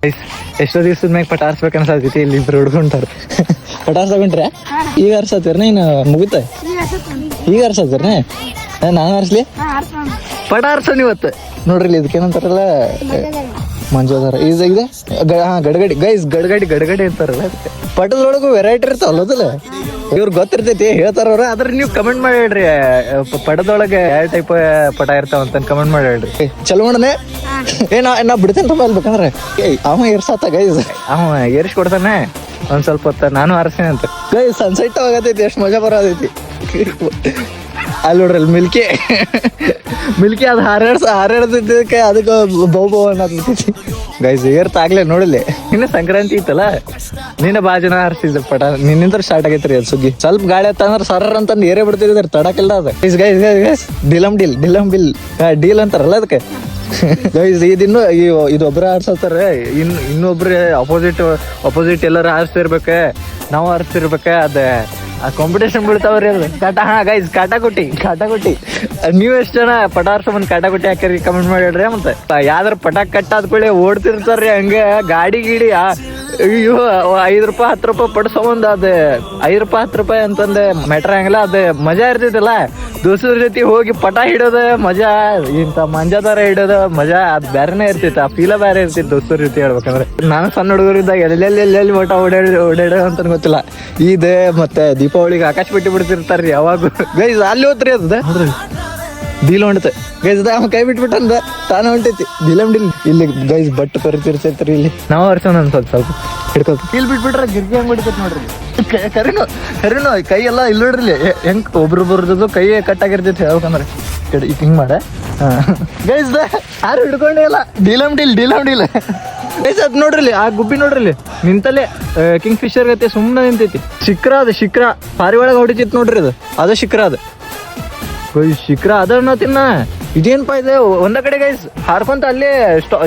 ಎಷ್ಟೋ ದಿವ್ಸದ ಮ್ಯಾಗ ಪಟ ಆರ್ಸ್ಬೇಕು ಅನ್ಸತೈತಿ. ಇಲ್ಲಿ ಇಬ್ರು ಹುಡ್ಕೊಂತಾರ ಪಟ ಆರ್ಸಕೊಂಡ್ರೆ ಈಗ ಆರ್ಸತ್ತೀರ್ನ ಇನ್ನು ಮುಗಿತ ಈಗ ಆರ್ಸತ್ತೀರ್ನ ನಾನು ಆರ್ಸ್ಲಿ ಪಟ ಆರ್ಸೋನ್ ಇವತ್ತು ನೋಡ್ರಿ. ಇದಕ್ಕೇನಂತಾರಲ್ಲ ಮಂಜೋದಾರ ಇದು ಇದೆ ಗಡಗಡಿ ಗೈಸ್ ಗಡಗಡಿ ಅಂತಾರಲ್ಲ ಅದಕ್ಕೆ. ಪಟದೊಳಗು ವೆರೈಟಿ ಇರ್ತಾವಲ್ಲ ಅದಲ್ಲ ಇವ್ರು ಗೊತ್ತಿರ್ತೈತಿ ಹೇಳ್ತಾರವ್ರ. ಅದ್ರ ನೀವು ಕಮೆಂಟ್ ಮಾಡಿ ಹೇಳ್ರಿ ಪಟದೊಳಗೆ ಯಾವ ಟೈಪ್ ಪಟ ಇರ್ತಾವ ಅಂತ ಕಮೆಂಟ್ ಮಾಡಿ ಹೇಳ್ರಿ. ಚಲೋ ಮಾಡನೆ ನಾ ಬಿಡ್ತೇನೆ ತುಂಬ ಅಲ್ಬೇಕಂದ್ರೆ ಅವ ಏರ್ಸಾತ ಗೈಸ್ ಅವ ಏರ್ಸ್ಕೊಡ್ತಾನೆ ಒಂದ್ ಸ್ವಲ್ಪ ಹೊತ್ತ ನಾನು ಆರಿಸ್ತೇನೆ ಅಂತ. ಗೈಸ್ ಸನ್ಸೆಟ್ ಆಗತೈತಿ ಎಷ್ಟು ಮಜಾ ಬರೋದೈತಿ. ಅಲ್ಲಿ ನೋಡ್ರಿ ಮಿಲ್ಕಿ ಅದು ಹಾರಾಡ್ತಿದ್ದಕ್ಕೆ ಅದಕ್ಕೆ ಬೌ ಅನ್ನತೈತಿ ಗೈಸ್. ಏರ್ತಾಗ್ಲೇ ನೋಡಲಿ ಇನ್ನು ಸಂಕ್ರಾಂತಿ ಇತ್ತಲ್ಲ ನಿನ್ನ ಬಾಜನ ಹಾರಿಸಿದ್ರು ಪಟ ನಿನ್ನಿಂದ ಸ್ಟಾರ್ಟ್ ಆಗೈತ್ರಿ ಅದು ಸುಗ್ಗಿ. ಸ್ವಲ್ಪ ಗಾಳಿ ಅಂತಂದ್ರೆ ಸರ್ರ ಅಂತಂದು ಏರೇ ಬಿಡ್ತಿದ್ರಿ ತಡಕಿಲ್ಲ ಅದು. ಗೈಸ್ ಡಿಲಮ್ ಡೀಲ್ ಅಂತಾರಲ್ಲ ಅದಕ್ಕೆ ಗೈಸ್. ಇದು ಒಬ್ರ ಆಡ್ಸತ್ತಾರ ಇನ್ನೊಬ್ರು ಅಪೋಸಿಟ್ ಎಲ್ಲಾರ ಆರಿಸ್ತಿರ್ಬೇಕ ನಾವು ಆರಿಸ್ತಿರ್ಬೇಕ. ಅದ ಆ ಕಾಂಪಿಟೇಷನ್ ಬೀಳ್ತಾವ್ರಿ ಅದು ಗೈಸ್. ಕಾಟಾಕುಟಿ ನೀವ್ ಎಷ್ಟ್ ಜನ ಪಟಾರ್ಸ ಬಂದ್ ಕಾಟಾಕುಟಿ ಹಾಕ್ರಿ ಕಮೆಂಟ್ ಮಾಡಿ ಹೇಳ್ರಿ. ಮತ್ತೆ ಯಾವ್ದಾರ ಪಟಾಕ್ ಕಟ್ಟಾದ ಕೂಡಲೇ ಓಡ್ತಿರ್ತಾರ್ರಿ ಹಂಗೆ ಗಾಡಿ ಅಯ್ಯೋ 5 ರೂಪಾಯಿ 10 ರೂಪಾಯಿ ಪಡ್ಸೋಂದ್ ಅದ 5 ರೂಪಾಯಿ 10 ರೂಪಾಯಿ ಅಂತಂದೆ ಮ್ಯಾಟ್ರ್ ಹಂಗಲ್ಲ. ಅದ ಮಜಾ ಇರ್ತೈತಲ್ಲ ದೋಸ್ತರ ಜೊತೆ ಹೋಗಿ ಪಟ ಹಿಡೋದ ಮಜಾ, ಇಂತ ಮಂಜಾದಾರ ಹಿಡೋದ ಮಜಾ ಅದ್ ಬೇರೆನೇ ಇರ್ತೈತಿ. ಆ ಫೀಲ ಬೇರೆ ಇರ್ತೈತಿ ದೋಸ್ತರ ಜೊತೆ ಹೇಳ್ಬೇಕಂದ್ರೆ. ನಾನು ಸಣ್ಣ ಹುಡುಗರಿದ್ದಾಗ ಎಲ್ಲೆಲ್ಲಿ ಮಠ ಓಡಾಡ ಅಂತ ಗೊತ್ತಿಲ್ಲ. ಇದೆ ಮತ್ತೆ ದೀಪಾವಳಿಗೆ ಆಕಾಶ ಬಿಟ್ಟು ಬಿಡ್ತಿರ್ತಾರ್ರಿ ಅವಾಗ ಗೈಸ್. ಅಲ್ಲಿ ಹೋತ್ರಿ ಅದ ಡೀಲ್ ಹೊಂಟತೆ ಗೈಸ್. ಅವ ಕೈ ಬಿಟ್ಬಿಟ್ಟಂದ ತಾನ ಹೊಂಟೈತಿ ಡೀಲ್ ಇಲ್ಲಿ ಗೈಸ್. ಬಟ್ ಕರಿತಿರ್ತೈತ್ರಿ ಇಲ್ಲಿ ನಾವು ಅರ್ಸೋಣ ಸ್ವಲ್ಪ ಹಿಡ್ಕೋತ ಇಲ್ಲಿ ಬಿಟ್ಬಿಟ್ರೆ ಗಿರ್ಗಿ ಹಂಗ್ ಬಿಡ್ತೈತಿ ನೋಡ್ರಿ. ಕರಿನೋ ಕೈ ಎಲ್ಲ ಇಲ್ಲಿ ನೋಡ್ರಿ ಹೆಂಗ್ ಒಬ್ರೊಬ್ಬರದು ಕೈ ಕಟ್ಟಾಗಿರ್ತೈತಿ ಹೇಳ್ಬೇಕಂದ್ರೆ ಹಿಂಗ್ ಮಾಡ ಗೈಸ್. ಯಾರು ಹಿಡ್ಕೊಂಡೇ ಇಲ್ಲ ಡೀಲಮ್ ಡೀಲ್ ಗೈಸ್. ಅದ್ ನೋಡ್ರಿ ಆ ಗುಬ್ಬಿ ನೋಡ್ರಿ ನಿಂತಲ್ಲೇ ಕಿಂಗ್ ಫಿಶರ್ ಗತೆ ಸುಮ್ಮನೆ ನಿಂತೈತಿ. ಶಿಖರ ಪಾರಿವಾಳಗ ಹೊಡಿತೈತಿ ನೋಡ್ರಿ ಅದು ಶಿಖರ ಅದು ಶಿಖರ ಅದನ್ನ ತಿನ್ನ. ಇದೇನ್ಪಾ ಇದೆ ಒಂದ ಕಡೆ ಗೈಸ್ ಹಾರ್ಕೊಂತ ಅಲ್ಲೇ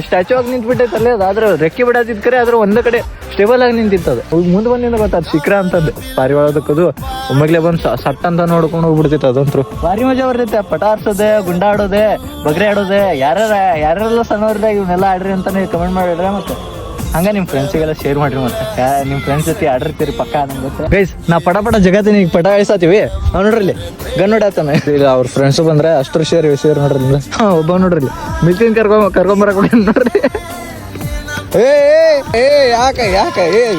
ಸ್ಟ್ಯಾಚು ಆಗಿ ನಿಂತ್ಬಿಟ್ಟೈತೆ ಅಲ್ಲೇ. ಅದ್ರ ರೆಕ್ಕಿ ಬಿಡಾತಿದ್ ಕರೆ ಅದ್ರ ಒಂದ ಕಡೆ ಸ್ಟೇಬಲ್ ಆಗಿ ನಿಂತಿತ್ತದ. ಮುಂದೆ ಬಂದಿಂದ ಗೊತ್ತಾದ ಶಿಖರ ಅಂತದ್ದು ಪಾರಿವಾಳದಕ್ಕದು ಒಮ್ಮೆಗ್ಲೆ ಬಂದ್ ಸಟ್ ಅಂತ ನೋಡ್ಕೊಂಡು ಹೋಗ್ಬಿಡ್ತೈತೆ. ಅದಂತ್ರು ಭಾರಿ ಮಜಾ ಬರ್ತೈತೆ. ಪಟ ಆಡ್ಸೋದೆ, ಗುಂಡ ಆಡೋದೆ, ಬಗ್ರೆ ಆಡೋದೆ. ಯಾರೆಲ್ಲ ಸಣ್ಣವ್ರದಾಗ ಇವನ್ನೆಲ್ಲ ಆಡ್ರಿ ಅಂತಾನೆ ಕಮೆಂಟ್ ಮಾಡಿಡ್ರೆ. ಮತ್ತೆ ಹಂಗ ನಿಮ್ ಫ್ರೆಂಡ್ಸಿಗೆಲ್ಲ ಶೇರ್ ಮಾಡ್ರಿ. ಮತ್ತೆ ನಿಮ್ ಫ್ರೆಂಡ್ಸ್ ಜೊತೆ ಆಡಿರ್ತೀರಿ ಪಕ್ಕ ನಂಗೆ ಗೈಸ್. ನಾ ಪಟ ಜಗತ್ತಿನ ಈಗ ಪಟ ಇಳಿಸತ್ತೀವಿ. ನೋಡ್ರಿ ಗನ್ ಹೊಡ್ಯಾತಾನ ಅವ್ರ ಫ್ರೆಂಡ್ಸ್ ಬಂದ್ರೆ ಅಷ್ಟ್ರ ಶೇರ್ ನೋಡ್ರಿ. ಒಬ್ಬ ನೋಡ್ರಿ ಮಿಲ್ಕಿನ್ ಕರ್ಕೊಂಬರಕ್ ನೋಡ್ರಿ. ಏ ಯಾಕ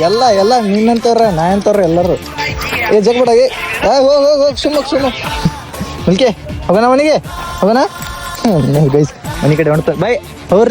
ಎಲ್ಲ ನಿನ್ನಂತವ್ರ ನಾ ಅಂತವ್ರ ಎಲ್ಲರೂ ಜಗ್ಬೇಡ. ಹೋಗ್ ಸುಮ್ಮ ಮಿಲ್ಕೆ ಹೋಗೋಣ ಮನೆಗೆ ಹೋಗೋಣ ಗೈಸ್. ಮನೆ ಕಡೆ ಹೊಂಟ ಬಾಯ್ ಅವ್ರ